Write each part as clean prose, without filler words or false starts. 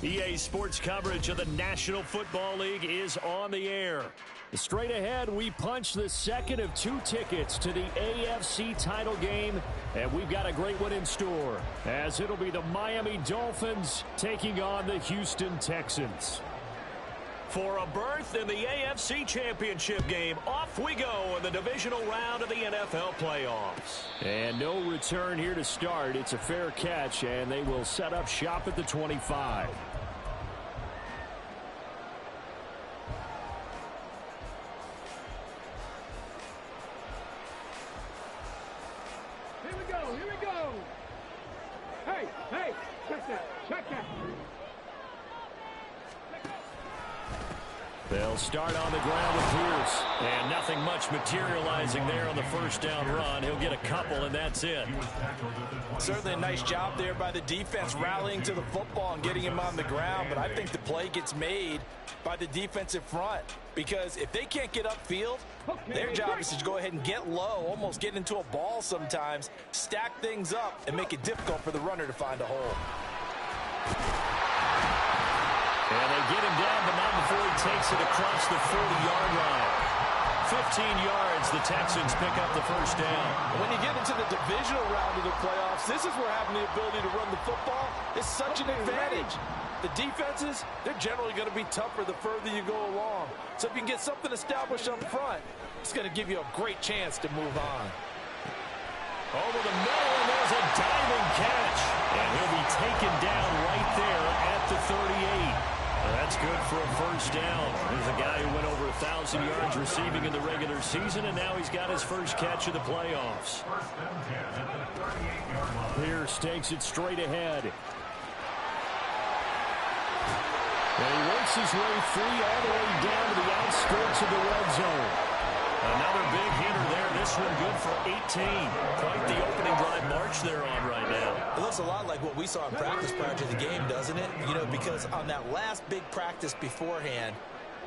EA Sports coverage of the National Football League is on the air. Straight ahead, we punch the second of 2 tickets to the AFC title game, and we've got a great one in store, as it'll be the Miami Dolphins taking on the Houston Texans. For a berth in the AFC Championship game, off we go in the divisional round of the NFL playoffs. And no return here to start. It's a fair catch, and they will set up shop at the 25. Here we go. Hey, check that. They'll start on the ground with Pierce. And nothing much materializing there on the first down run. He'll get a couple, and that's it. Certainly a nice job there by the defense rallying to the football and getting him on the ground. But I think the play gets made by the defensive front. Because if they can't get upfield, their job is to go ahead and get low, almost get into a ball sometimes, stack things up, and make it difficult for the runner to find a hole. And they get him down, but not before he takes it across the 40-yard line. 15 yards, the Texans pick up the first down. When you get into the divisional round of the playoffs, this is where having the ability to run the football is such an advantage. The defenses, they're generally going to be tougher the further you go along. So if you can get something established up front, it's going to give you a great chance to move on. Over the middle, and there's a diving catch. And he'll be taken down right there at the 38. That's good for a first down. There's a guy who went over 1,000 yards receiving in the regular season, and now he's got his first catch of the playoffs. Pierce takes it straight ahead. And he works his way free all the way down to the outskirts of the red zone. Another big hitter there. This one good for 18. Quite the opening drive march they're on right now. It looks a lot like what we saw in practice prior to the game, doesn't it? You know, because on that last big practice beforehand,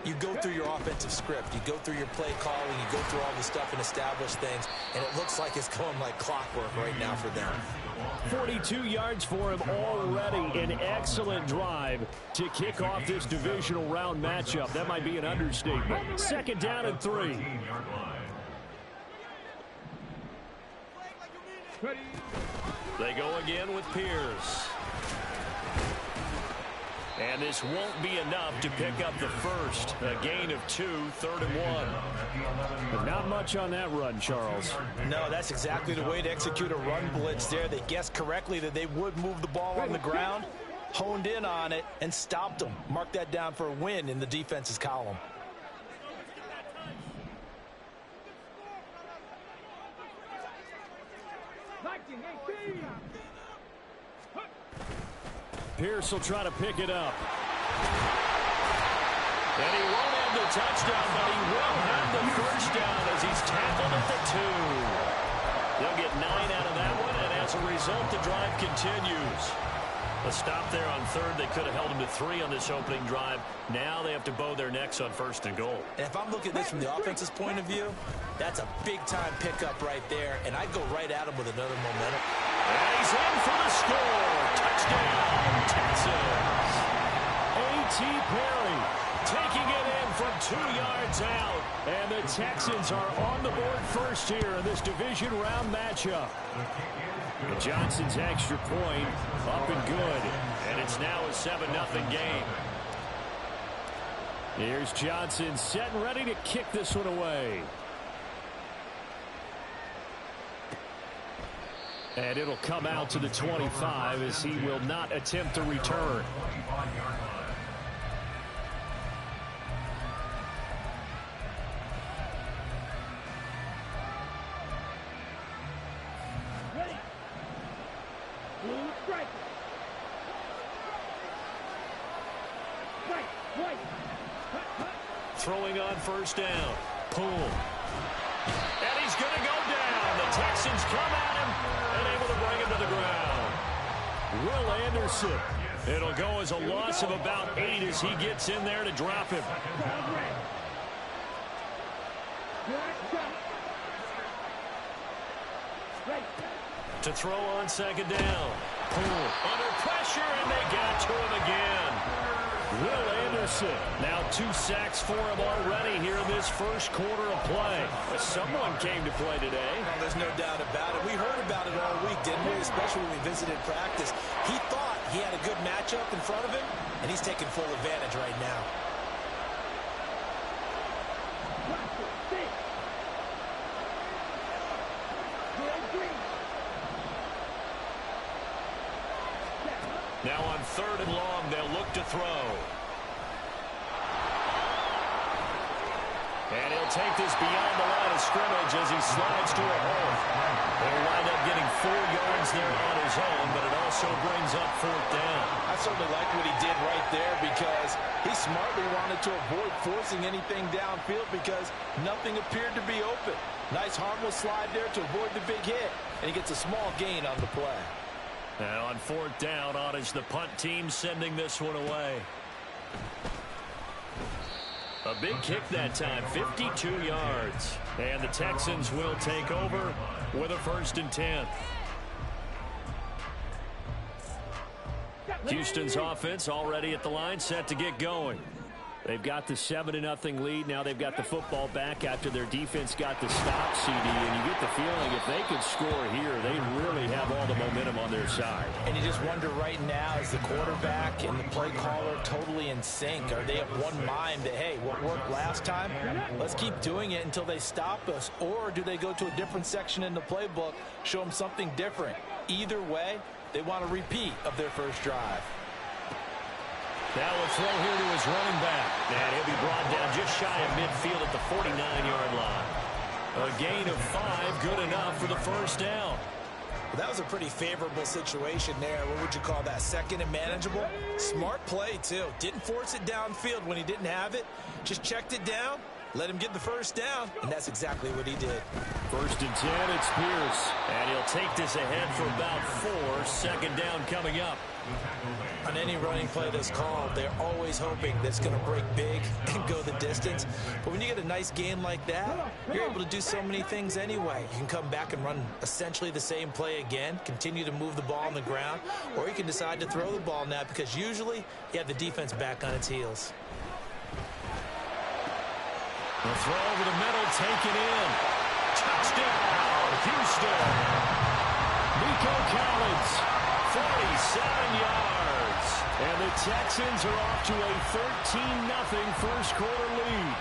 you go through your offensive script. You go through your play calling. You go through all the stuff and establish things. And it looks like it's going like clockwork right now for them. 42 yards for him already. An excellent drive to kick off this divisional round matchup. That might be an understatement. Second down and 3. They go again with Pierce. And this won't be enough to pick up the first. A gain of 2, 3rd and 1. But not much on that run, Charles. No, that's exactly the way to execute a run blitz there. They guessed correctly that they would move the ball on the ground, honed in on it, and stopped them. Mark that down for a win in the defense's column. Pierce will try to pick it up. And he won't have the touchdown, but he will have the first down as he's tackled at the 2. They'll get 9 out of that one, and as a result, the drive continues. A stop there on 3rd. They could have held him to 3 on this opening drive. Now they have to bow their necks on 1st and goal. And if I'm looking at this from the offense's point of view, that's a big-time pickup right there, and I'd go right at him with another momentum. And he's in for the score. Touchdown, Texans. A.T. Perry taking it in from 2 yards out. And the Texans are on the board first here in this division round matchup. Johnson's extra point up and good. And it's now a 7-0 game. Here's Johnson set and ready to kick this one away. And it'll come out to the 25 as he will not attempt to return. Throwing on first down. Pull. And he's going to go down. The Texans come at him and able to bring him to the ground. Will Anderson. It'll go as a loss of about 8 as he gets in there to drop him. To throw on second down. Pull. Under pressure, and they got to him again. Will Anderson. Now 2 sacks for him already here in this first quarter of play. But someone came to play today. Well, there's no doubt about it. We heard about it all week, didn't we? Especially when we visited practice. He thought he had a good matchup in front of him, and he's taking full advantage right now. Now on 3rd and long, they'll look to throw. And he'll take this beyond the line of scrimmage as he slides to a hole. He'll wind up getting 4 yards there on his own, but it also brings up 4th down. I certainly like what he did right there because he smartly wanted to avoid forcing anything downfield because nothing appeared to be open. Nice harmless slide there to avoid the big hit, and he gets a small gain on the play. And on 4th down, on is the punt team sending this one away. A big kick that time, 52 yards. And the Texans will take over with a 1st and 10. Houston's offense already at the line, set to get going. They've got the 7-0 lead. Now they've got the football back after their defense got the stop, CD. And you get the feeling if they could score here, they really have all the momentum on their side. And you just wonder right now, is the quarterback and the play caller totally in sync? Are they of one mind that, hey, what worked last time, let's keep doing it until they stop us? Or do they go to a different section in the playbook, show them something different? Either way, they want a repeat of their first drive. Now a throw here to his running back. And he'll be brought down just shy of midfield at the 49-yard line. A gain of 5, good enough for the 1st down. Well, that was a pretty favorable situation there. What would you call that? 2nd and manageable? Smart play, too. Didn't force it downfield when he didn't have it. Just checked it down, let him get the 1st down, and that's exactly what he did. 1st and 10, it's Pierce. And he'll take this ahead for about 4. 2nd down coming up. On any running play that's called, they're always hoping that it's going to break big and go the distance. But when you get a nice gain like that, you're able to do so many things anyway. You can come back and run essentially the same play again, continue to move the ball on the ground, or you can decide to throw the ball now because usually you have the defense back on its heels. The throw over the middle, taken in. Touchdown, Houston. Nico Collins, 47 yards. And the Texans are off to a 13-0 first quarter lead.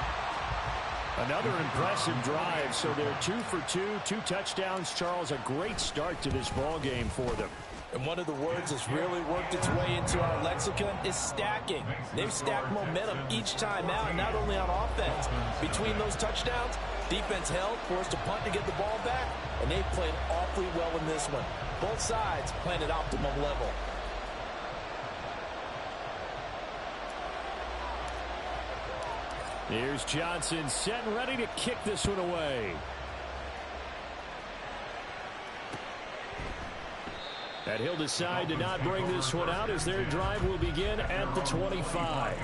Another impressive drive, so they're 2 for 2, 2 touchdowns. Charles, a great start to this ball game for them. And one of the words that's really worked its way into our lexicon is stacking. They've stacked momentum each time out, not only on offense. Between those touchdowns, defense held, forced a punt to get the ball back, and they played awfully well in this one. Both sides playing at optimum level. Here's Johnson set and ready to kick this one away. And he'll decide to not bring this one out as their drive will begin at the 25.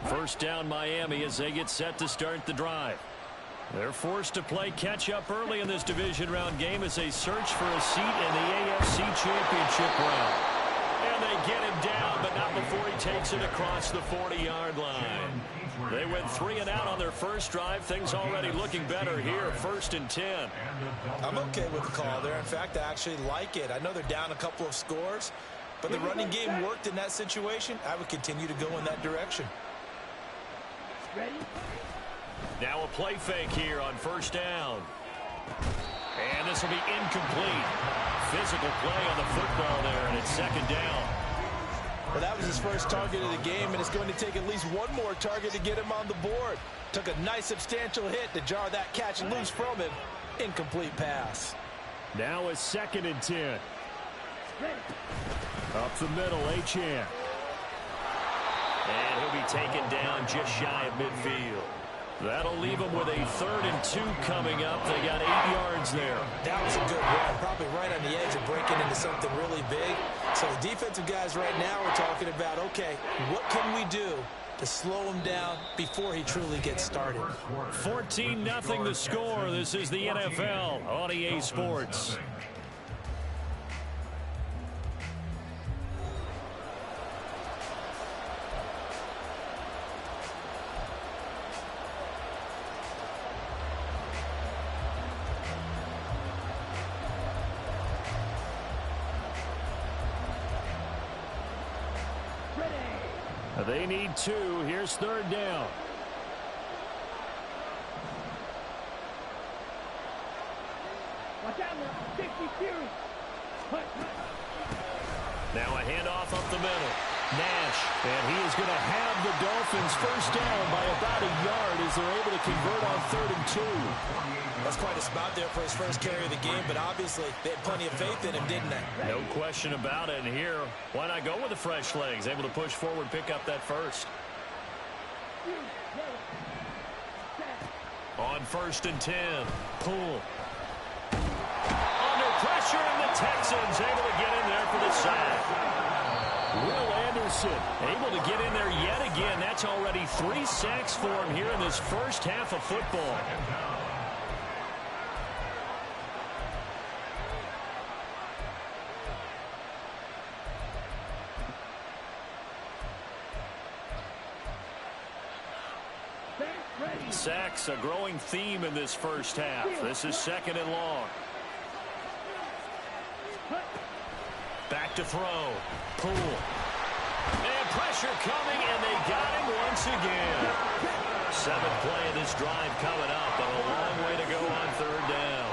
First down Miami as they get set to start the drive. They're forced to play catch-up early in this division round game as they search for a seat in the AFC Championship round. And they get him down, but not before he takes it across the 40-yard line. They went 3 and out on their first drive. Things already looking better here, 1st and 10. I'm okay with the call there. In fact, I actually like it. I know they're down a couple of scores, but the running game worked in that situation. I would continue to go in that direction. Ready? Now a play fake here on 1st down. And this will be incomplete. Physical play on the football there, and it's 2nd down. Well, that was his first target of the game, and it's going to take at least one more target to get him on the board. Took a nice substantial hit to jar that catch loose from him. Incomplete pass. Now a 2nd and 10. Up the middle, Achane. And he'll be taken down just shy of midfield. That'll leave them with a 3rd and 2 coming up. They got 8 yards there. That was a good run, probably right on the edge of breaking into something really big. So the defensive guys right now are talking about, okay, what can we do to slow him down before he truly gets started? 14-0 the score. This is the NFL on EA Sports. They need 2. Here's 3rd down. Watch out now. 60 series. Now a handoff up the middle. Nash, and he is going to have the Dolphins first down by about a yard as they're able to convert on 3rd and 2. That's quite a spot there for his first carry of the game, but obviously they had plenty of faith in him, didn't they? No question about it. And here, why not go with the fresh legs? Able to push forward, pick up that first. On 1st and 10, Poole. Under pressure, and the Texans able to get in there for the sack. Will Anderson able to get in there yet again. That's already 3 sacks for him here in this first half of football. Sacks, a growing theme in this first half. This is 2nd and long. Back to throw. Poole. And pressure coming, and they got him once again. 7th play of this drive coming up, but a long way to go on 3rd down.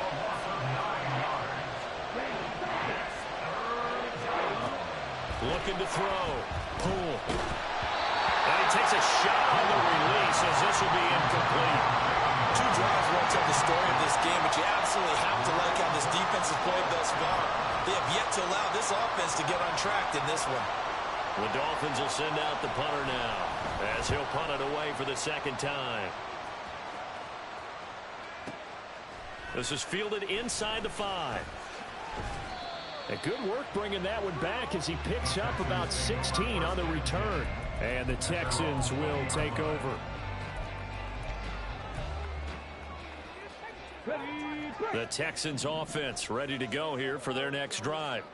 Looking to throw. Poole. And he takes a shot on the release as this will be incomplete. 2 drives won't tell the story of this game, but you absolutely have to like how this defense has played thus far. They have yet to allow this offense to get untracked in this one. The Dolphins will send out the punter now as he'll punt it away for the 2nd time. This is fielded inside the 5. A good work bringing that one back as he picks up about 16 on the return. And the Texans will take over. The Texans offense ready to go here for their next drive.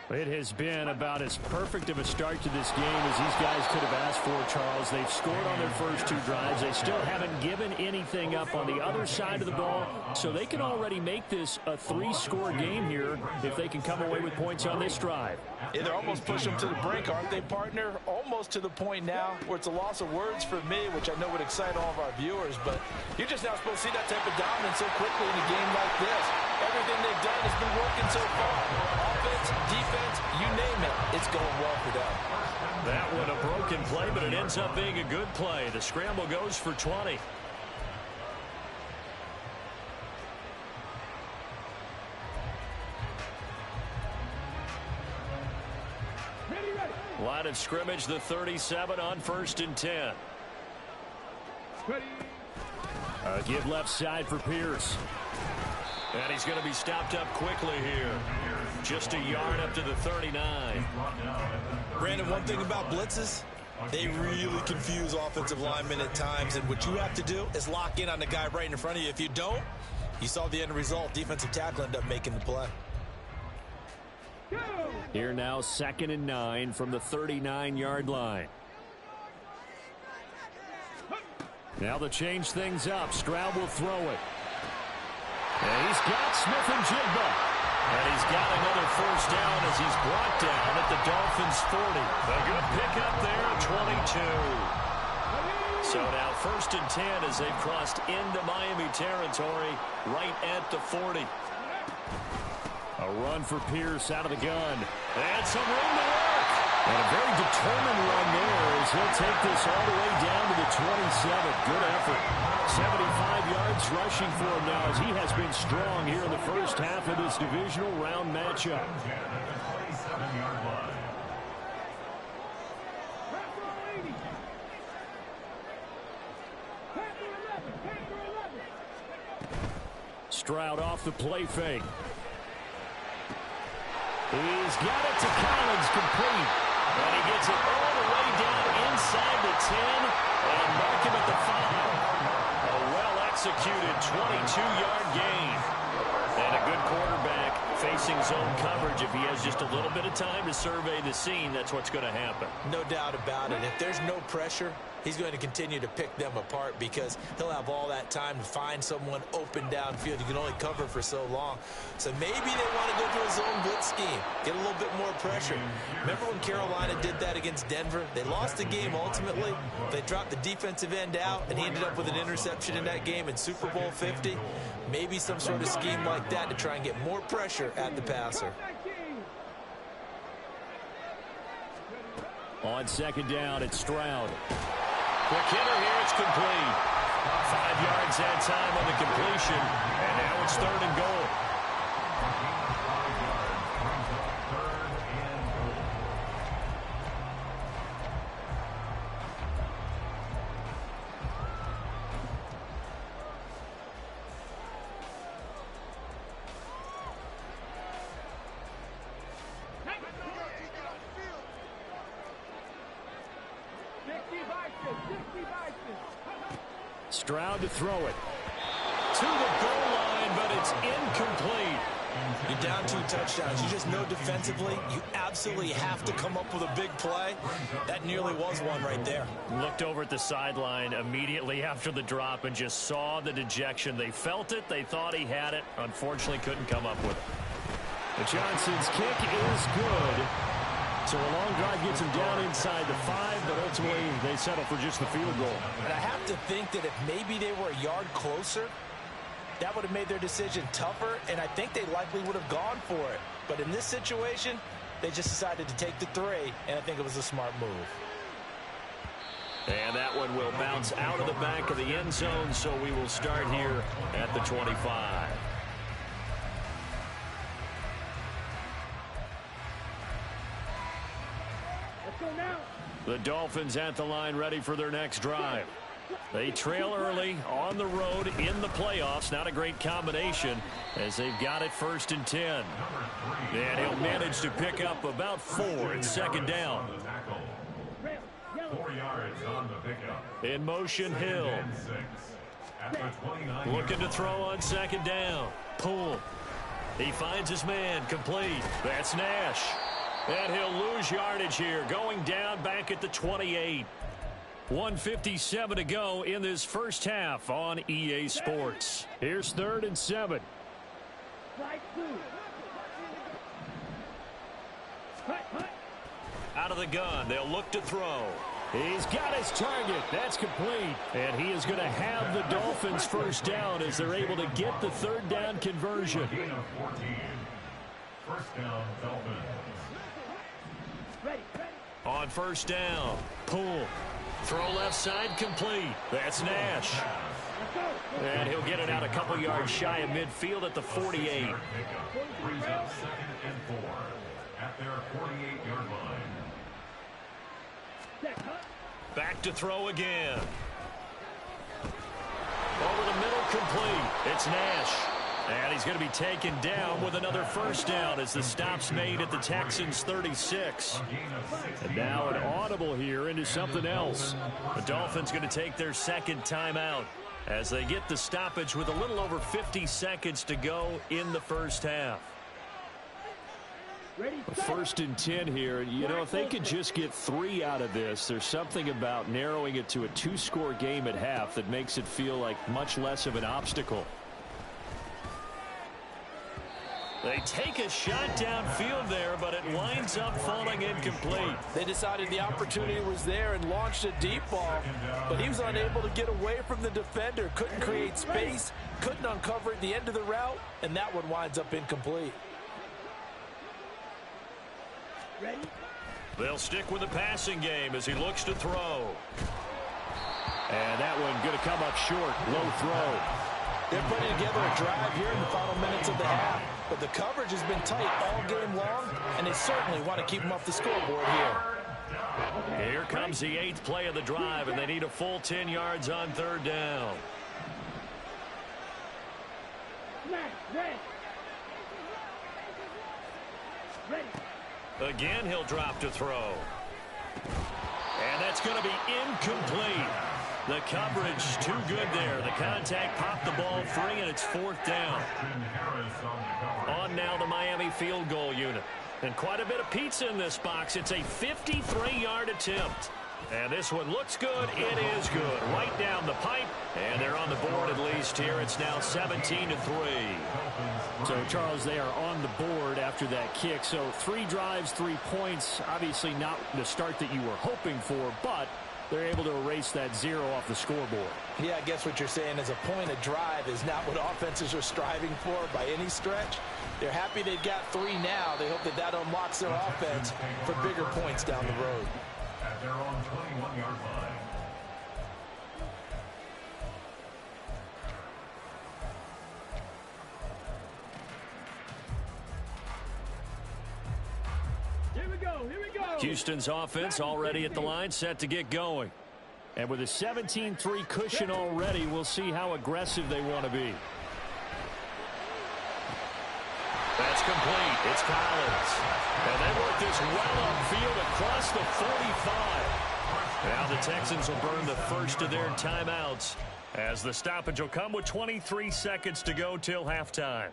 It has been about as perfect of a start to this game as these guys could have asked for, Charles. They've scored on their first 2 drives. They still haven't given anything up on the other side of the ball, so they can already make this a 3-score game here if they can come away with points on this drive. Yeah, they're almost pushing them to the brink, aren't they, partner? Almost to the point now where it's a loss of words for me, which I know would excite all of our viewers, but you're just not supposed to see that type of dominance so quickly in a game like this. Everything they've done has been working so far. Offense, defense, you name it, it's going well for them. That one a broken play, but it ends up being a good play. The scramble goes for 20. Line of scrimmage, the 37 on 1st and 10. Give left side for Pierce. And he's going to be stopped up quickly here. Just a yard up to the 39. Brandon, one thing about blitzes, they really confuse offensive linemen at times, and what you have to do is lock in on the guy right in front of you. If you don't, you saw the end result. Defensive tackle ended up making the play. Here now, 2nd and 9 from the 39-yard line. Now to change things up, Stroud will throw it. And he's got Smith and Jigba. And he's got another first down as he's brought down at the Dolphins' 40. A good pickup there at 22. So now 1st and 10 as they've crossed into Miami territory right at the 40. A run for Pierce out of the gun. And some room to work. And a very determined run there as he'll take this all the way down to the 27. Good effort. 75 yards rushing for him now as he has been strong here in the first half of this divisional round matchup. Stroud off the play fake. He's got it to Collins, complete. And he gets it all the way down inside the 10 and mark him at the 5. A well-executed 22-yard gain. And a good quarterback facing zone coverage. If he has just a little bit of time to survey the scene, that's what's going to happen. No doubt about it. If there's no pressure, he's going to continue to pick them apart because he'll have all that time to find someone open downfield. You can only cover for so long. So maybe they want to go to a zone blitz scheme, get a little bit more pressure. Remember when Carolina did that against Denver? They lost the game ultimately. They dropped the defensive end out, and he ended up with an interception in that game in Super Bowl 50. Maybe some sort of scheme like that to try and get more pressure at the passer. On second down, it's Stroud. Quick hitter here, it's complete. 5 yards that time on the completion, and now it's 3rd and goal. Stroud to throw it. To the goal line, but it's incomplete. You're down 2 touchdowns. You just know defensively you absolutely have to come up with a big play. That nearly was one right there. Looked over at the sideline immediately after the drop and just saw the dejection. They felt it. They thought he had it. Unfortunately, couldn't come up with it. But Johnson's kick is good. So a long drive gets him down inside the 5, but ultimately they settle for just the field goal. And I have to think that if maybe they were a yard closer, that would have made their decision tougher, and I think they likely would have gone for it. But in this situation, they just decided to take the 3, and I think it was a smart move. And that one will bounce out of the back of the end zone, so we will start here at the 25. The Dolphins at the line, ready for their next drive. They trail early on the road in the playoffs. Not a great combination as they've got it 1st and 10. And he'll manage to pick up about 4 at second down. 4 yards on the pickup. In motion, Hill. Looking to throw on second down. Pull. He finds his man, complete. That's Nash. And he'll lose yardage here, going down back at the 28. 1:57 to go in this first half on EA Sports. Here's 3rd and 7. Out of the gun, they'll look to throw. He's got his target. That's complete. And he is going to have the Dolphins first down as they're able to get the 3rd down conversion. First down, Dolphins. On first down, pull. Throw left side, complete. That's Nash. And he'll get it out a couple yards shy of midfield at the 48. Brings up 2nd and 4 at their 48-yard line. Back to throw again. Over the middle, complete. It's Nash. And he's going to be taken down with another first down as the stop's made at the Texans' 36. And now an audible here into something else. The Dolphins going to take their 2nd timeout as they get the stoppage with a little over 50 seconds to go in the first half. 1st and 10 here. You know, if they could just get 3 out of this, there's something about narrowing it to a 2-score game at half that makes it feel like much less of an obstacle. They take a shot downfield there, but it winds up falling incomplete. They decided the opportunity was there and launched a deep ball, but he was unable to get away from the defender, couldn't create space, couldn't uncover at the end of the route, and that one winds up incomplete. They'll stick with the passing game as he looks to throw. And that one going to come up short. Low throw. They're putting together a drive here in the final minutes of the half, but the coverage has been tight all game long, and they certainly want to keep them off the scoreboard here. Here comes the 8th play of the drive, and they need a full 10 yards on 3rd down. Again, he'll drop to throw. And that's going to be incomplete. The coverage too good there. The contact popped the ball free, and it's 4th down. On now the Miami field goal unit. And quite a bit of pizza in this box. It's a 53-yard attempt. And this one looks good. It is good. Right down the pipe. And they're on the board at least here. It's now 17-3. So, Charles, they are on the board after that kick. So 3 drives, 3 points. Obviously not the start that you were hoping for, but they're able to erase that 0 off the scoreboard. Yeah, I guess what you're saying is a point of drive is not what offenses are striving for by any stretch. They're happy they've got 3 now. They hope that that unlocks their offense for bigger points down the road. At their own 21-yard line. Here we go. Houston's offense already at the line, set to get going. And with a 17-3 cushion already, we'll see how aggressive they want to be. That's complete. It's Collins. And they work this well upfield across the 45. Now the Texans will burn the first of their timeouts as the stoppage will come with 23 seconds to go till halftime.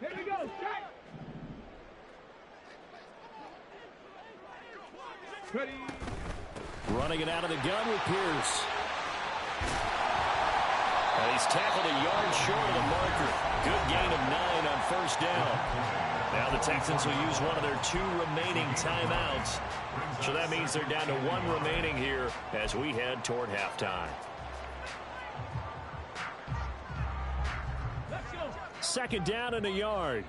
Here we go. Set. Ready. Running it out of the gun with Pierce. And he's tackled a yard short of the marker. Good gain of 9 on 1st down. Now the Texans will use one of their 2 remaining timeouts. So that means they're down to 1 remaining here as we head toward halftime. Let's go. 2nd down and a yard.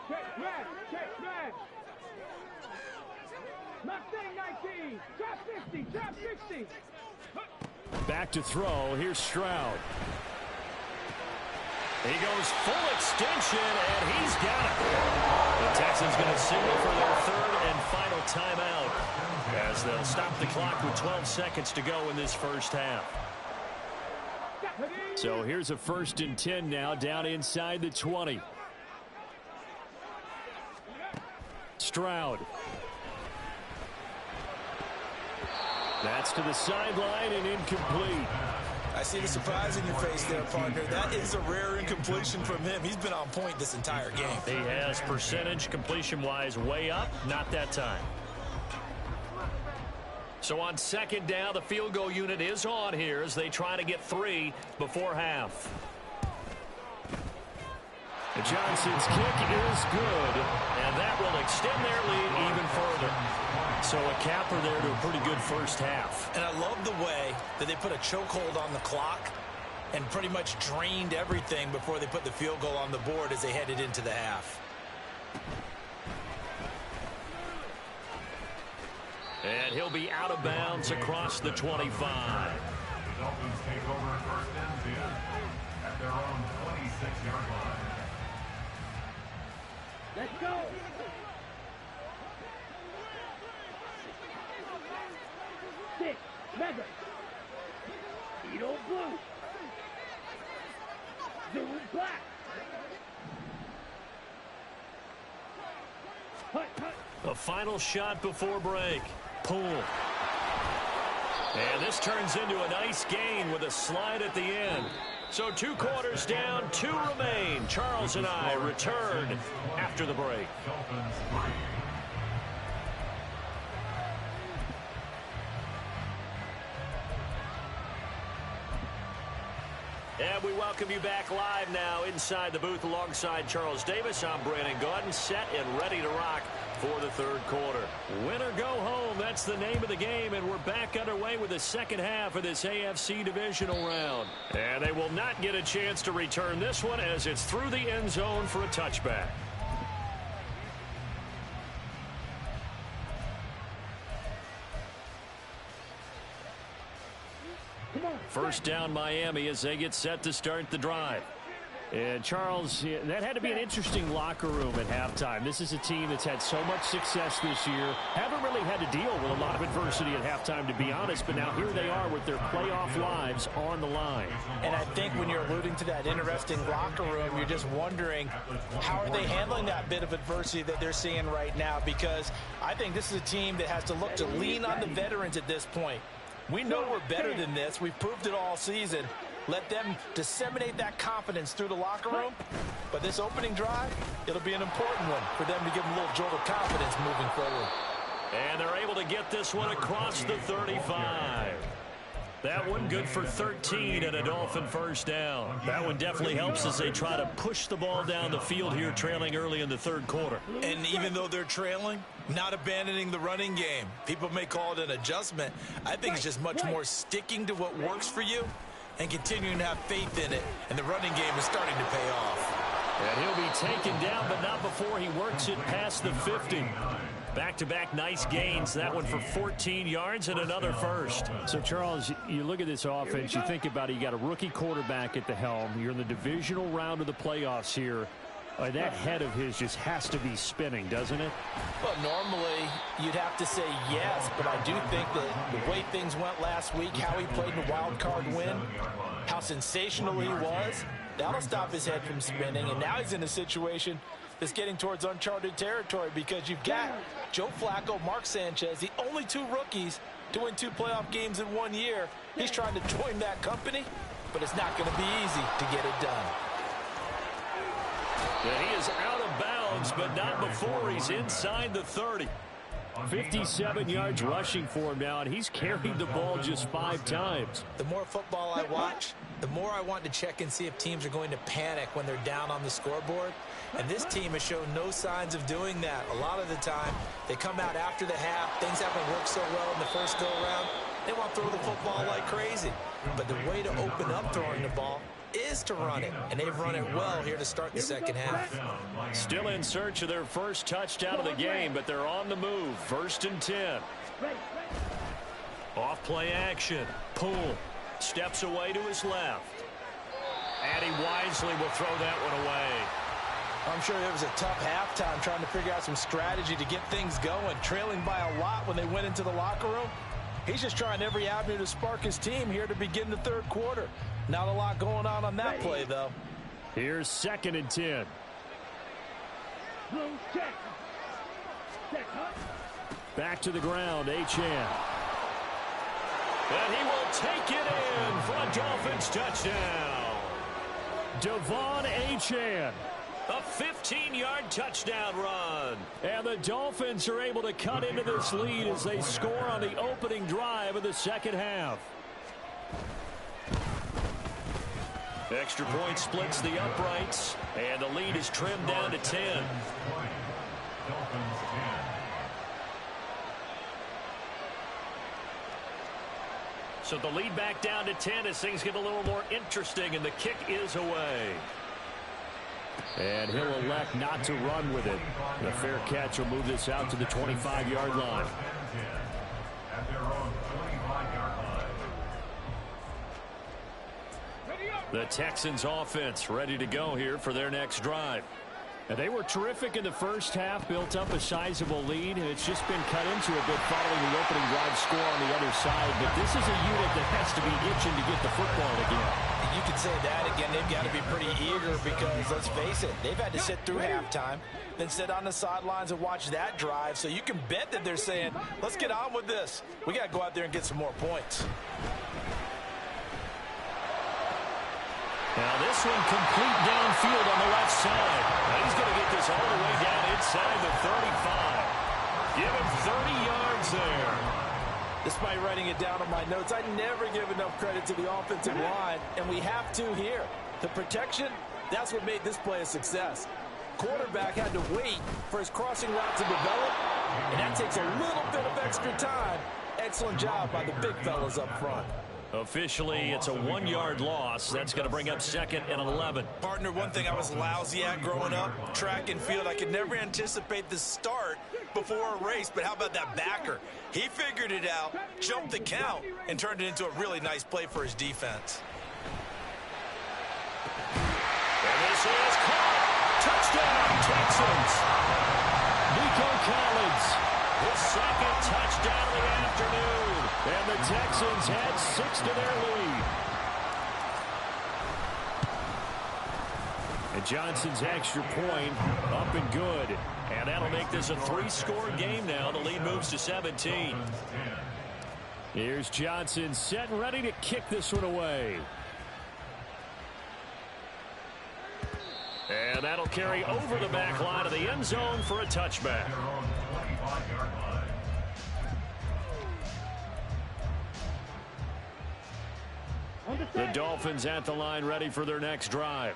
Check red. Mustang 19. Trap 50. Back to throw. Here's Stroud. He goes full extension, and he's got it. The Texans going to signal for their 3rd and final timeout as they'll stop the clock with 12 seconds to go in this first half. So here's a 1st and 10 now, down inside the 20. Stroud. That's to the sideline and incomplete. I see the surprise in your face there, partner. That is a rare incompletion from him. He's been on point this entire game. He has percentage completion-wise way up, not that time. So on 2nd down, the field goal unit is on here as they try to get 3 before half. Johnson's kick is good, and that will extend their lead even further. So a capper there to a pretty good first half. And I love the way that they put a chokehold on the clock and pretty much drained everything before they put the field goal on the board as they headed into the half. And he'll be out of bounds across the 25. The Dolphins take over 1st and 10 at their own 26-yard line. Let's go. Six, mega. Edo blue. Zoom black. A final shot before break. Pull. And this turns into a nice gain with a slide at the end. So 2 quarters down, 2 remain. Charles and I return after the break. And we welcome you back live now inside the booth alongside Charles Davis. I'm Brandon Gaudin, set and ready to rock for the 3rd quarter. Win or go home, that's the name of the game, and we're back underway with the 2nd half of this AFC divisional round. And they will not get a chance to return this one as it's through the end zone for a touchback. First down Miami as they get set to start the drive. And, Charles, that had to be an interesting locker room at halftime. This is a team that's had so much success this year. Haven't really had to deal with a lot of adversity at halftime, to be honest. But now here they are with their playoff lives on the line. And I think when you're alluding to that interesting locker room, you're just wondering how are they handling that bit of adversity that they're seeing right now? Because I think this is a team that has to look to lean on the veterans at this point. We know we're better than this. We've proved it all season. Let them disseminate that confidence through the locker room. But this opening drive, it'll be an important one for them to give them a little jolt of confidence moving forward. And they're able to get this one across the 35. That one good for 13 and a Dolphin first down. That one definitely helps as they try to push the ball down the field here, trailing early in the third quarter. And even though they're trailing, not abandoning the running game. People may call it an adjustment. I think it's just much more sticking to what works for you and continuing to have faith in it. And the running game is starting to pay off. And he'll be taken down, but not before he works it past the 50. Back-to-back nice gains. That one for 14 yards and another first. So, Charles, you look at this offense, you think about it, you got a rookie quarterback at the helm. You're in the divisional round of the playoffs here. That head of his just has to be spinning, doesn't it? Well, normally you'd have to say yes, but I do think that the way things went last week, how he played in the wild card win, how sensational he was, that'll stop his head from spinning. And now he's in a situation that's getting towards uncharted territory because you've got Joe Flacco, Mark Sanchez, the only two rookies to win 2 playoff games in 1 year. He's trying to join that company, but it's not going to be easy to get it done. And he is out of bounds, but not before he's inside the 30. 57 yards rushing for him now, and he's carried the ball just 5 times. The more football I watch, the more I want to check and see if teams are going to panic when they're down on the scoreboard. And this team has shown no signs of doing that. A lot of the time, they come out after the half. Things haven't worked so well in the first go-around. They want to throw the football like crazy. But the way to open up throwing the ball is to run it, and they've run it well here to start the second half. Still in search of their first touchdown of the game, but they're on the move. 1st and 10. Off play action. Poole steps away to his left. And he wisely will throw that one away. I'm sure it was a tough halftime trying to figure out some strategy to get things going, trailing by a lot when they went into the locker room. He's just trying every avenue to spark his team here to begin the third quarter. Not a lot going on that play, though. Here's 2nd and 10. Back to the ground, Achane. And he will take it in for a Dolphins touchdown. Devon Achane. A 15-yard touchdown run. And the Dolphins are able to cut into this lead as they score on the opening drive of the second half. Extra point splits the uprights, and the lead is trimmed down to 10. So the lead back down to 10 as things get a little more interesting, and the kick is away. And he'll elect not to run with it. The fair catch will move this out to the 25-yard line. At their own 25-yard line. The Texans offense ready to go here for their next drive. And they were terrific in the first half, built up a sizable lead, and it's just been cut into a bit following the opening drive score on the other side. But this is a unit that has to be itching to get the football again. You could say that again. They've got to be pretty eager because, let's face it, they've had to sit through halftime, then sit on the sidelines and watch that drive. So you can bet that they're saying, let's get on with this. We got to go out there and get some more points. Now this one complete downfield on the left side. Now he's going to get this all the way down inside the 35. Give him 30 yards there. Despite writing it down on my notes, I never give enough credit to the offensive line, and we have to here. The protection, that's what made this play a success. Quarterback had to wait for his crossing route to develop, and that takes a little bit of extra time. Excellent job by the big fellas up front. Officially, it's a 1-yard loss. That's going to bring up 2nd and 11. Partner, one thing I was lousy at growing up, track and field, I could never anticipate the start before a race, but how about that backer? He figured it out, jumped the count, and turned it into a really nice play for his defense. And is caught. Touchdown, Texans. Nico Collins, his second touchdown of the afternoon. And the Texans add 6 to their lead. And Johnson's extra point up and good. And that'll make this a 3-score game now. The lead moves to 17. Here's Johnson set and ready to kick this one away. And that'll carry over the back line of the end zone for a touchback. The Dolphins at the line ready for their next drive.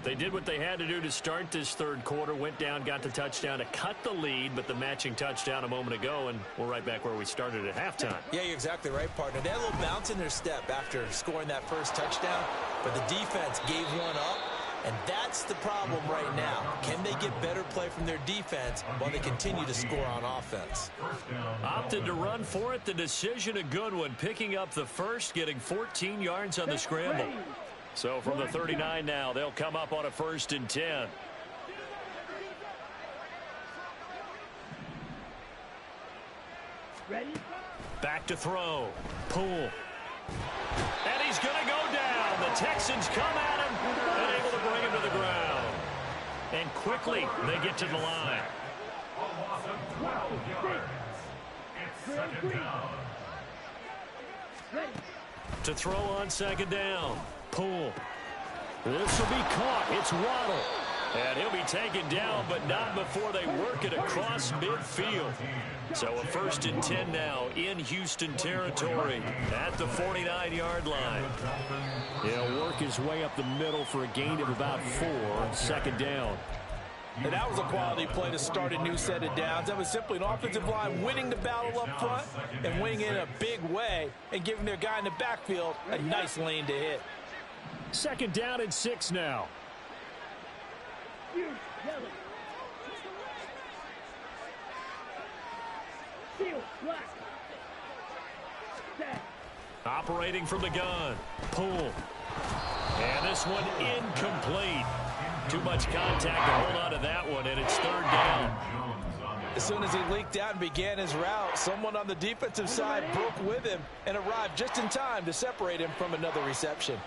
They did what they had to do to start this third quarter, went down, got the touchdown to cut the lead, but the matching touchdown a moment ago, and we're right back where we started at halftime. Yeah, you're exactly right, partner. They had a little bounce in their step after scoring that first touchdown, but the defense gave one up, and that's the problem right now. Can they get better play from their defense while they continue to score on offense? Opted to run for it. The decision a good one, picking up the first, getting 14 yards on the scramble. So from the 39 now, they'll come up on a 1st and 10. Ready? Back to throw. Pull. And he's going to go down. The Texans come at him and able to bring him to the ground. And quickly, they get to the line. A loss of 12 yards. It's 2nd down. Ready? To throw on 2nd down. Pull. This will be caught. It's Waddle. And he'll be taken down, but not before they work it across midfield. So a 1st and 10 now in Houston territory at the 49-yard line. He'll work his way up the middle for a gain of about 4. 2nd down. And that was a quality play to start a new set of downs. That was simply an offensive line winning the battle up front and winning it in a big way and giving their guy in the backfield a nice lane to hit. 2nd down and 6 now. Operating from the gun. Pull. And this one incomplete. Too much contact to hold on to that one, and it's 3rd down. As soon as he leaked out and began his route, someone on the defensive side broke with him and arrived just in time to separate him from another reception.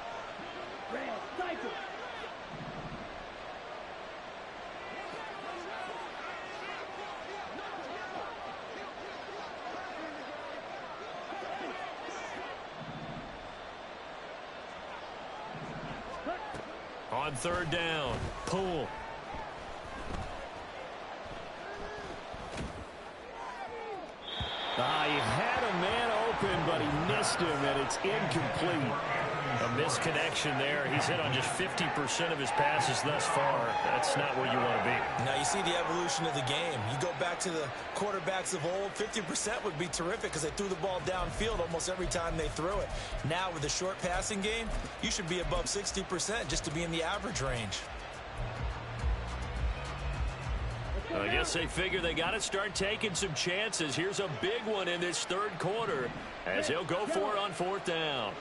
On 3rd down, pull. He had a man open, but he missed him, and it's incomplete. A misconnection there. He's hit on just 50% of his passes thus far. That's not where you want to be. Now, you see the evolution of the game. You go back to the quarterbacks of old, 50% would be terrific because they threw the ball downfield almost every time they threw it. Now, with the short passing game, you should be above 60% just to be in the average range. I guess they figure they got to start taking some chances. Here's a big one in this 3rd quarter as he'll go for it on 4th down.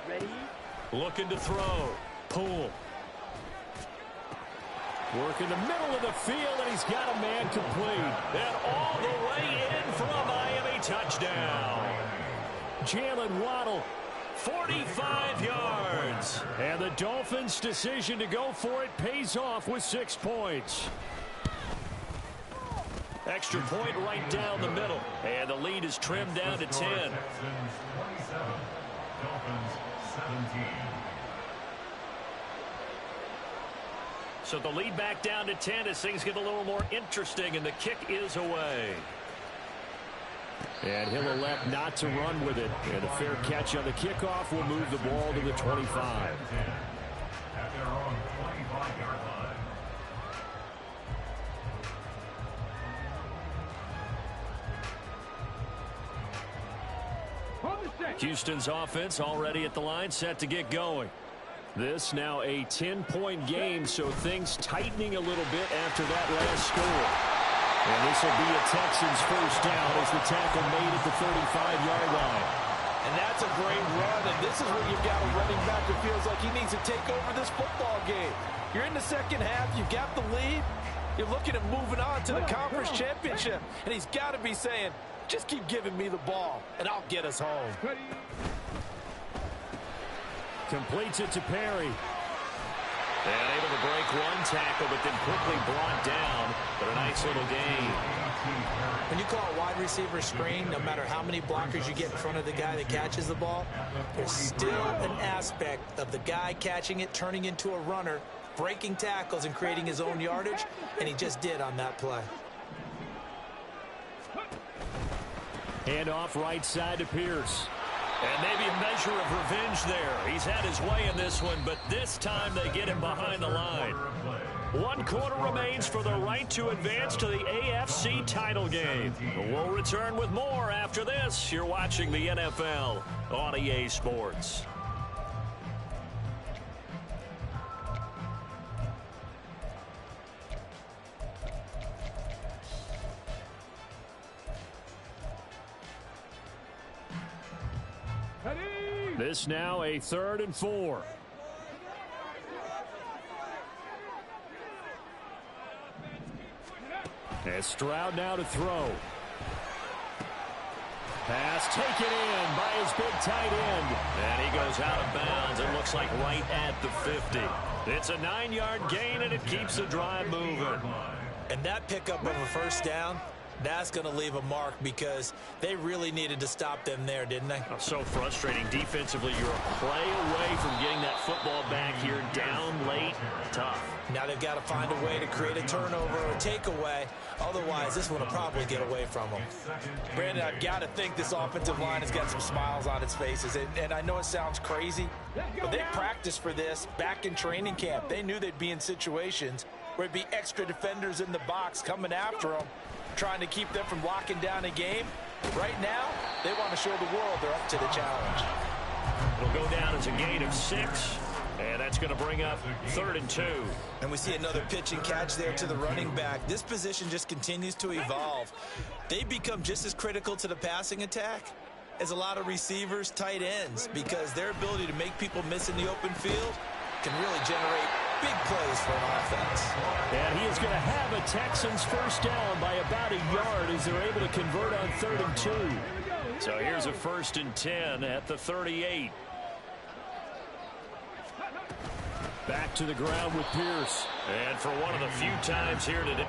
Ready? Looking to throw. Pull. Work in the middle of the field, and he's got a man complete. And all the way in for a Miami touchdown. Jalen Waddle, 45 yards. And the Dolphins' decision to go for it pays off with 6 points. Extra point right down the middle. And the lead is trimmed down to 10. Texans 27, Dolphins 17. So the lead back down to 10 as things get a little more interesting, and the kick is away. And he'll elect not to run with it. And a fair catch on the kickoff will move the ball to the 25. At their own 25-yard line. Houston's offense already at the line, set to get going. This now a 10-point game, so things tightening a little bit after that last score. And this will be a Texans first down as the tackle made at the 35-yard line. And that's a great run, and this is when you've got a running back that feels like he needs to take over this football game. You're in the second half, you've got the lead, you're looking at moving on to the conference championship, and he's got to be saying, just keep giving me the ball, and I'll get us home. Completes it to Perry. And able to break one tackle, but then quickly brought down. But a nice little gain. When you call a wide receiver screen, no matter how many blockers you get in front of the guy that catches the ball, there's still an aspect of the guy catching it, turning into a runner, breaking tackles and creating his own yardage, and he just did on that play. Hand off right side to Pierce. And maybe a measure of revenge there. He's had his way in this one, but this time they get him behind the line. 1 quarter remains for the right to advance to the AFC title game. We'll return with more after this. You're watching the NFL on EA Sports. This now a 3rd and 4. And Stroud now to throw. Pass taken in by his big tight end. And he goes out of bounds. It looks like right at the 50. It's a 9-yard gain, and it keeps the drive moving. And that pickup of a first down, that's going to leave a mark because they really needed to stop them there, didn't they? So frustrating. Defensively, you're a play away from getting that football back here down late. Tough. Now they've got to find a way to create a turnover or a takeaway. Otherwise, this one will probably get away from them. Brandon, I've got to think this offensive line has got some smiles on its faces. And I know it sounds crazy, but they practiced for this back in training camp. They knew they'd be in situations where it'd be extra defenders in the box coming after them, trying to keep them from locking down a game. Right now, they want to show the world they're up to the challenge. It'll go down as a gain of 6. And that's going to bring up 3rd and 2. And we see another pitch and catch there to the running back. This position just continues to evolve. They become just as critical to the passing attack as a lot of receivers, tight ends, because their ability to make people miss in the open field can really generate big plays for an offense. And he is going to have a Texans first down by about a yard as they're able to convert on 3rd and 2. So here's a 1st and 10 at the 38. Back to the ground with Pierce. And for one of the few times here today.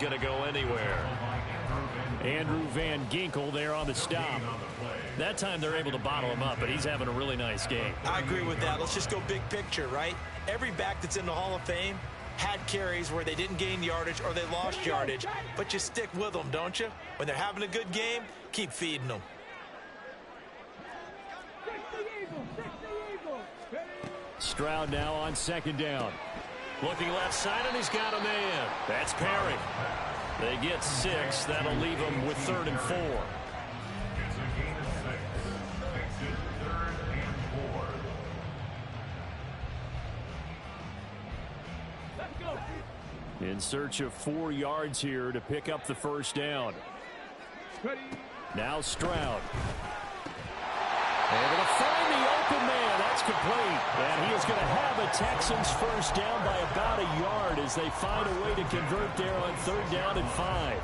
going to go anywhere. Andrew Van Ginkel there on the stop. That time they're able to bottle him up, but he's having a really nice game. I agree with that. Let's just go big picture, right? Every back that's in the Hall of Fame had carries where they didn't gain yardage or they lost yardage, but you stick with them, don't you? When they're having a good game, keep feeding them. Stroud now on second down. Looking left side, and he's got a man. That's Perry. They get 6. That'll leave them with 3rd and 4. It's a gain of 6. Makes it 3rd and 4. In search of 4 yards here to pick up the first down. Now Stroud. Able to find the open man. That's complete. And he is going to have a Texans first down by about a yard as they find a way to convert there on 3rd down and 5.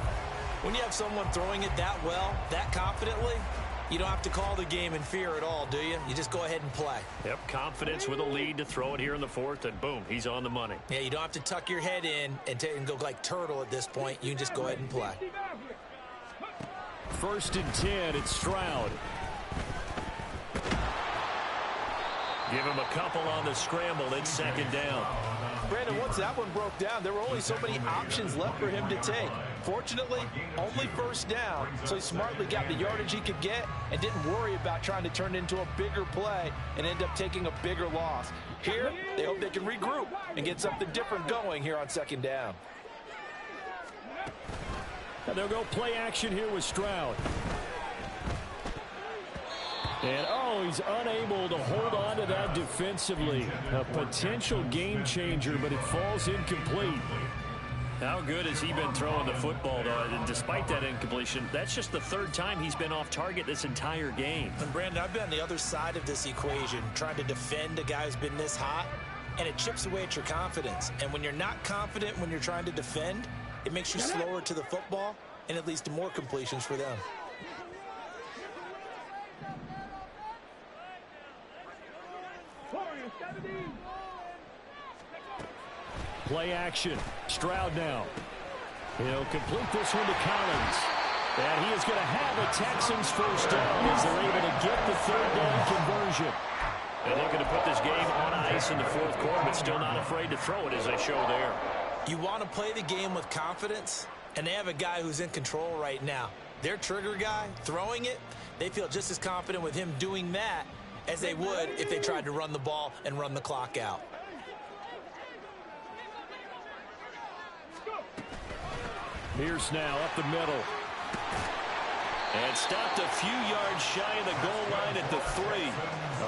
When you have someone throwing it that well, that confidently, you don't have to call the game in fear at all, do you? You just go ahead and play. Yep, confidence with a lead to throw it here in the 4th, and boom, he's on the money. Yeah, you don't have to tuck your head in and go like turtle at this point. You can just go ahead and play. 1st and 10, it's Stroud. Give him a couple on the scramble. It's 2nd down. Brandon, once that one broke down, there were only so many options left for him to take. Fortunately, only 1st down, so he smartly got the yardage he could get and didn't worry about trying to turn it into a bigger play and end up taking a bigger loss. Here, they hope they can regroup and get something different going here on 2nd down. And they'll go play action here with Stroud. And, he's unable to hold on to that defensively. A potential game changer, but it falls incomplete. How good has he been throwing the football, though? And despite that incompletion, that's just the 3rd time he's been off target this entire game. And, Brandon, I've been on the other side of this equation, trying to defend a guy who's been this hot, and it chips away at your confidence. And when you're not confident when you're trying to defend, it makes you slower to the football, and it leads to more completions for them. Play action. Stroud now. He'll complete this one to Collins. And he is going to have a Texans first down as they're able to get the 3rd down conversion. And looking to put this game on ice in the 4th quarter, but still not afraid to throw it as they show there. You want to play the game with confidence, and they have a guy who's in control right now. Their trigger guy throwing it, they feel just as confident with him doing that as they would if they tried to run the ball and run the clock out. Pierce now up the middle. And stopped a few yards shy of the goal line at the 3.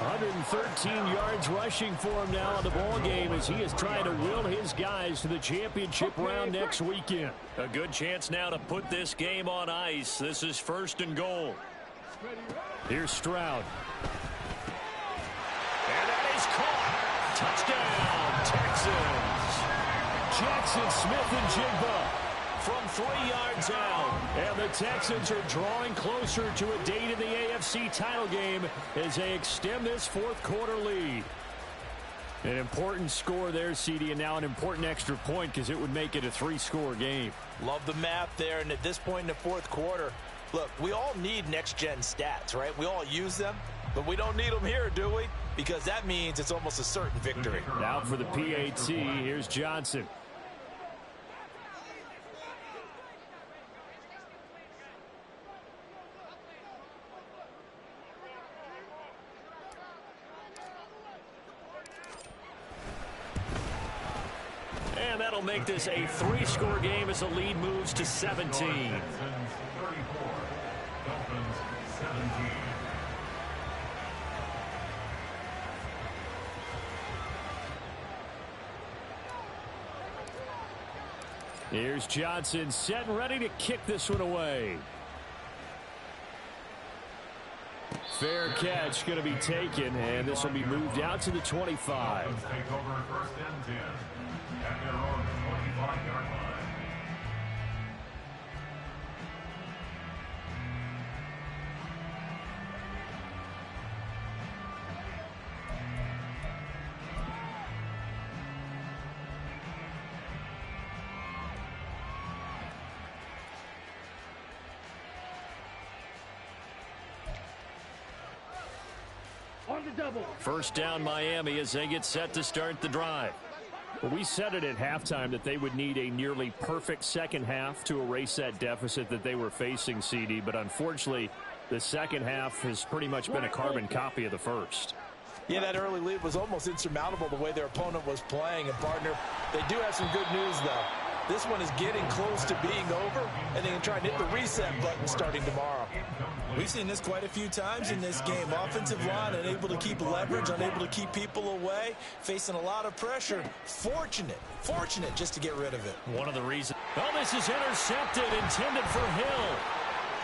113 yards rushing for him now in the ball game as he is trying to will his guys to the championship round next weekend. A good chance now to put this game on ice. This is 1st and goal. Here's Stroud. And that is caught. Touchdown, Texans. Jackson Smith and Jigba from 3 yards out. And the Texans are drawing closer to a date in the AFC title game as they extend this 4th quarter lead. An important score there, CD, and now an important extra point because it would make it a 3-score game. Love the math there, and at this point in the 4th quarter, look, we all need next-gen stats, right? We all use them, but we don't need them here, do we? Because that means it's almost a certain victory. Now for the PAT, here's Johnson. And that'll make this a 3-score game as the lead moves to 17. 34, Dolphins 17. Here's Johnson set and ready to kick this one away. Fair catch going to be taken, and this will be moved out to the 25. Dolphins take over 1st and 10 at their own 25-yard line. First down Miami as they get set to start the drive. Well, we said it at halftime that they would need a nearly perfect second half to erase that deficit that they were facing, CD. But unfortunately, the second half has pretty much been a carbon copy of the first. Yeah, that early lead was almost insurmountable the way their opponent was playing. And, partner, they do have some good news, though. This one is getting close to being over, and they can try and hit the reset button starting tomorrow. We've seen this quite a few times in this game. Offensive line unable to keep leverage, unable to keep people away, facing a lot of pressure. Fortunate just to get rid of it. One of the reasons. Oh, this is intercepted, intended for Hill.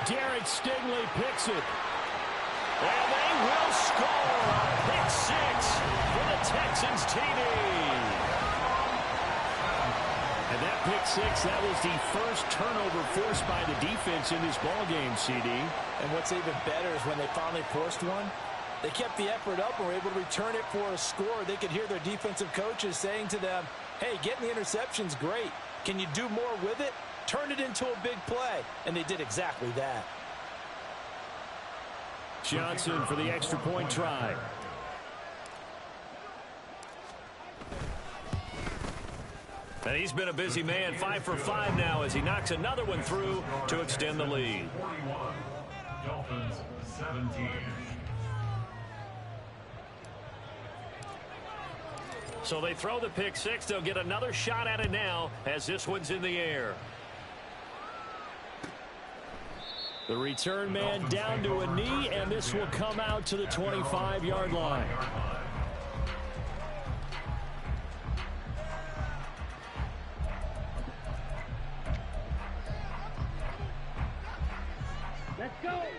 Derek Stingley picks it. And they will score a pick six for the Texans TD. And that pick six, that was the first turnover forced by the defense in this ballgame, CD. And what's even better is when they finally forced one, they kept the effort up and were able to return it for a score. They could hear their defensive coaches saying to them, hey, getting the interception's great. Can you do more with it? Turn it into a big play. And they did exactly that. Johnson for the extra point try. And he's been a busy man, 5 for 5 now as he knocks another one through to extend the lead. 41, Dolphins 17. So they throw the pick six. They'll get another shot at it now as this one's in the air. The return man down to a knee, and this will come out to the 25-yard line.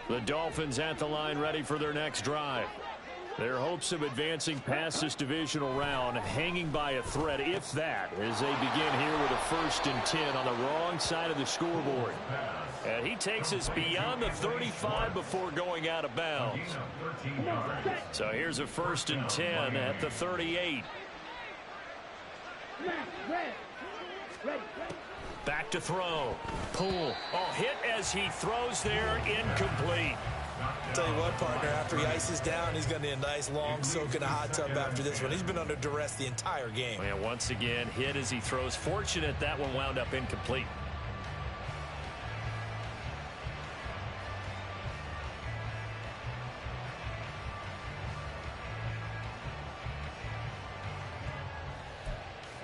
The Dolphins at the line ready for their next drive. Their hopes of advancing past this divisional round hanging by a thread, if that, as they begin here with a 1st and 10 on the wrong side of the scoreboard. And he takes us beyond the 35 before going out of bounds. So here's a 1st and 10 at the 38. Back to throw. Pull. Oh, hit as he throws there, incomplete. Tell you what, partner, after he ices down, he's going to need a nice long soak in a hot tub after this one. He's been under duress the entire game. And once again, hit as he throws. Fortunate that one wound up incomplete.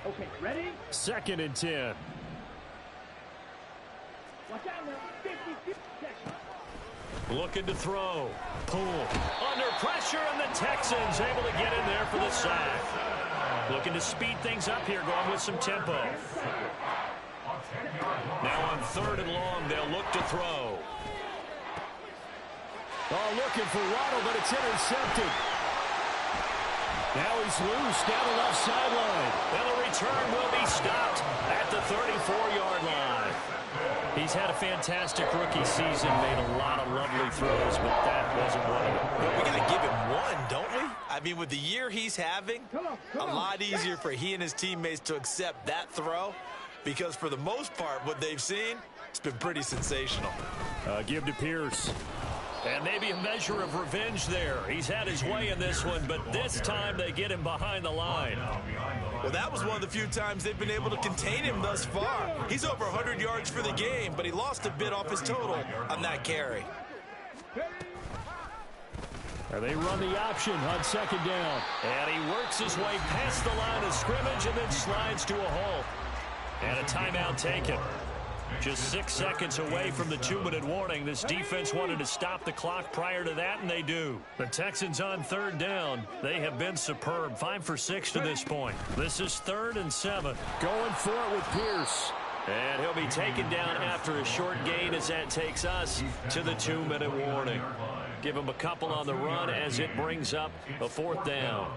Okay, ready? 2nd and 10. Looking to throw. Pull. Under pressure, and the Texans able to get in there for the sack. Looking to speed things up here, going with some tempo. Now on 3rd and long, they'll look to throw. Oh, looking for Waddle, but it's intercepted. Now he's loose down the left sideline. And the return will be stopped at the 34-yard line. He's had a fantastic rookie season, made a lot of lovely throws, but that wasn't one of them. But we got to give him one, don't we? I mean, with the year he's having, a lot easier for he and his teammates to accept that throw because for the most part, what they've seen, it's been pretty sensational. Give to Pierce. And maybe a measure of revenge there. He's had his way in this one, but this time they get him behind the line. Well, that was one of the few times they've been able to contain him thus far. He's over 100 yards for the game, but he lost a bit off his total on that carry. They run the option on 2nd down. And he works his way past the line of scrimmage and then slides to a halt. And a timeout taken. Just 6 seconds away from the 2-minute warning. This defense wanted to stop the clock prior to that, and they do. The Texans on 3rd down. They have been superb. 5 for 6 to this point. This is 3rd and 7. Going for it with Pierce. And he'll be taken down after a short gain as that takes us to the 2-minute warning. Give him a couple on the run as it brings up a 4th down.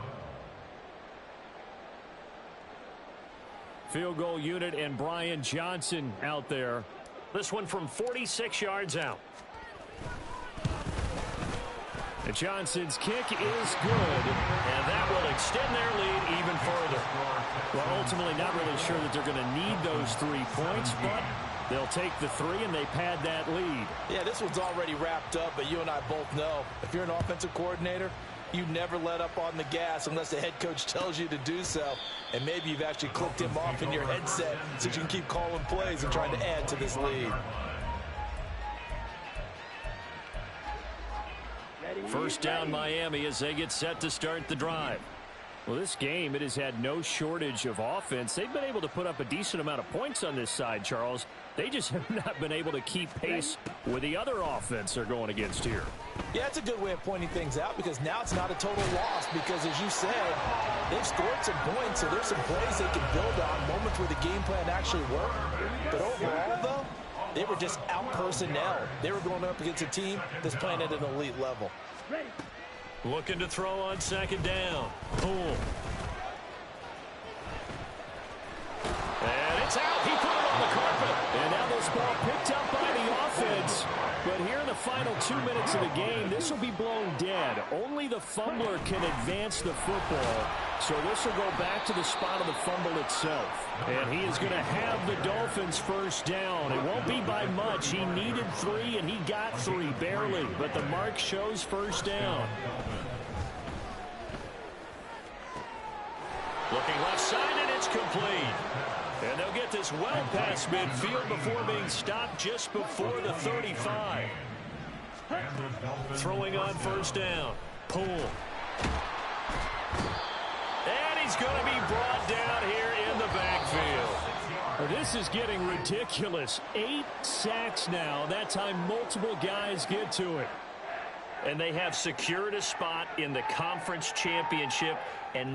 Field goal unit and Brian Johnson out there. This one from 46 yards out. And Johnson's kick is good. And that will extend their lead even further. Well, ultimately not really sure that they're going to need those 3 points, but they'll take the 3 and they pad that lead. Yeah, this one's already wrapped up, but you and I both know if you're an offensive coordinator, You never let up on the gas unless the head coach tells you to do so. And maybe you've actually clicked him off in your headset so you can keep calling plays and trying to add to this lead. First down Miami as they get set to start the drive. Well, this game, it has had no shortage of offense. They've been able to put up a decent amount of points on this side, Charles. They just have not been able to keep pace with the other offense they're going against here. Yeah, that's a good way of pointing things out because now it's not a total loss because, as you said, they've scored some points, so there's some plays they can build on, moments where the game plan actually worked. But overall, though, they were just out-personnel. They were going up against a team that's playing at an elite level. Looking to throw on second down. Poole. And it's out. He put it on the carpet. And now this ball picked up by the offense. But here in the final 2 minutes of the game, this will be blown dead. Only the fumbler can advance the football. So this will go back to the spot of the fumble itself. And he is going to have the Dolphins first down. It won't be by much. He needed 3, and he got 3, barely. But the mark shows first down. Looking left side, and it's complete. And they'll get this well past midfield before being stopped just before the 35. Throwing on first down. Poole. And he's going to be brought down here in the backfield. This is getting ridiculous. 8 sacks now. That time multiple guys get to it. And they have secured a spot in the conference championship. And now